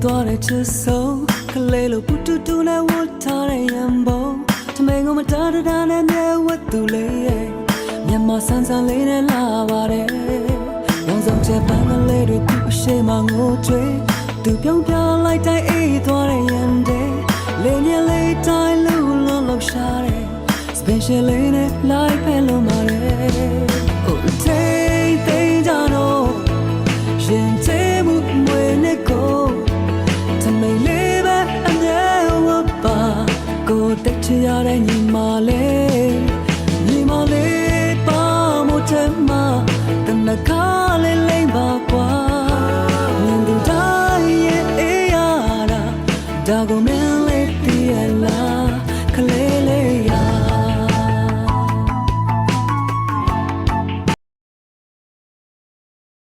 သွားတဲ့ချစ်ဆုံးကလေးလိုပူတူတူနဲ့ဝတ်ထားတဲ့ရံပုံထမင်းကိုမတားတာနဲ့မြဲဝတ်သူလေးရဲ့မြန်မာဆန်းဆန်းလေးနဲ့လာပါတယ်ရောင်စုံချက်ပန်းကလေးတွေသူ့အရှိမငိုတွေသူပြုံးပြလိုက်တိုင်းအေးသွားတဲ့ရံတဲ့လေးမြလေးတိုင်းလူလုံးလုံးရှာတယ် special လေးနဲ့ life ပဲလုံးမ